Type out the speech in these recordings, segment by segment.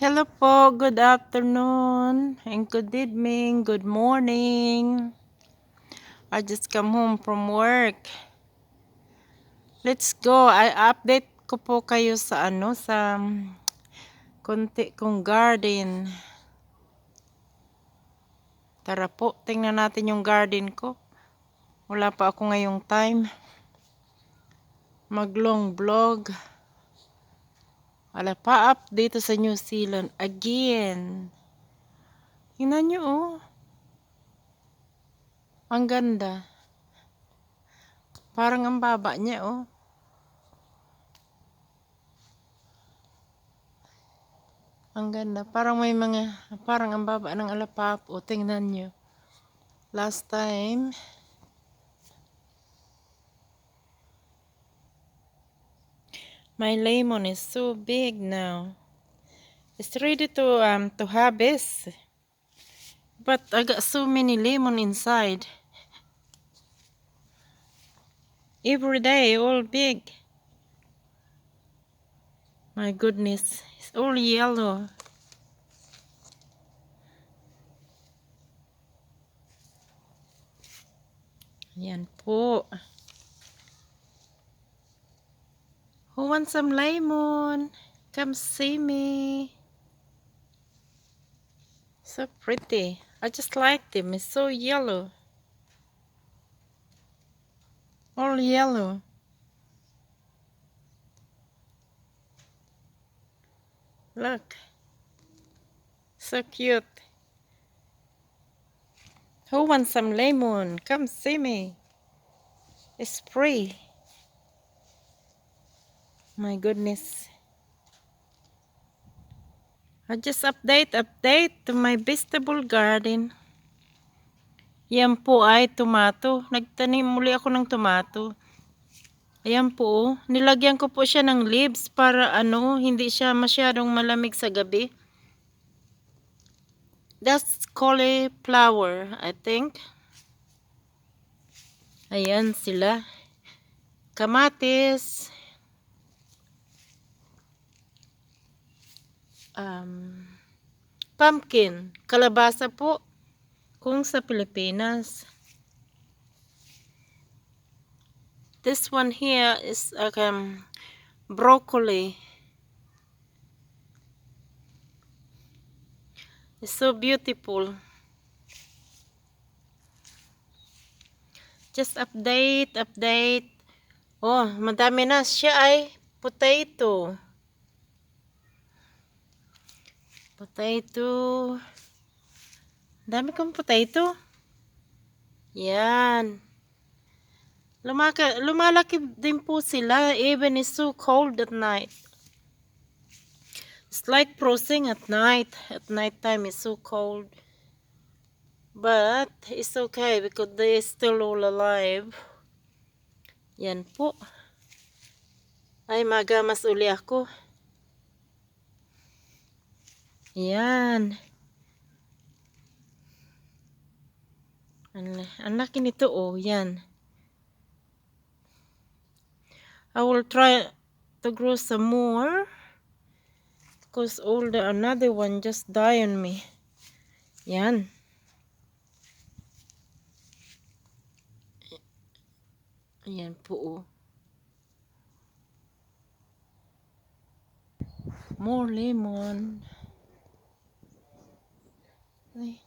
Hello po, good afternoon, and good evening, good morning. I just come home from work. Let's go. I update ko po kayo sa sa konti kong garden. Tara po, tingnan natin yung garden ko. Wala pa ako ngayong time. Mag-long vlog. Wala pa up dito sa New Zealand again. Tingnan nyo oh. Ang ganda. Parang ang baba niya oh. Ang ganda. Parang may parang ang baba ng alapap. O, tingnan nyo. Last time, my lemon is so big now. It's ready to harvest. But I got so many lemon inside. Every day, all big. My goodness, it's all yellow. Yan po. Who wants some lemon? Come see me. So pretty. I just like them. It's so yellow. All yellow. Look. So cute. Who wants some lemon? Come see me. It's free. My goodness. I just update to my vegetable garden. Yan po ay tomato. Nagtanim muli ako ng tomato. Ayan po. Nilagyan ko po siya ng leaves para hindi siya masyadong malamig sa gabi. That's cauliflower, I think. Ayan sila. Kamatis. Pumpkin. Kalabasa po. Kung sa Pilipinas. This one here is broccoli. It's so beautiful. Just update. Oh, madami na siya ay potato. Dami kong potato. Yan. Lumalaki din po sila. Even it's so cold at night. It's like frozen at night. At night time it's so cold. But it's okay because they still all alive. Yan po. Ay, magamas uli ako. Yan. Ang laki nito oh. Yan. I will try to grow some more. Because another one just died on me. Yan. Ayan po oh. More lemon. Ay.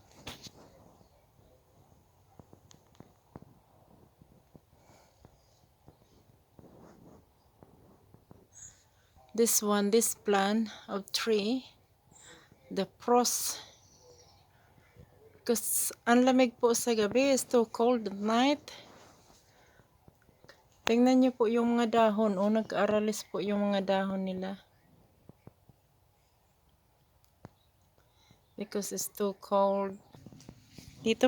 This plant of tree, the frost, because ang lamig po sa gabi, it's too cold at night. Tingnan niyo po yung mga dahon, nag-aaralis po yung mga dahon nila. Because it's too cold.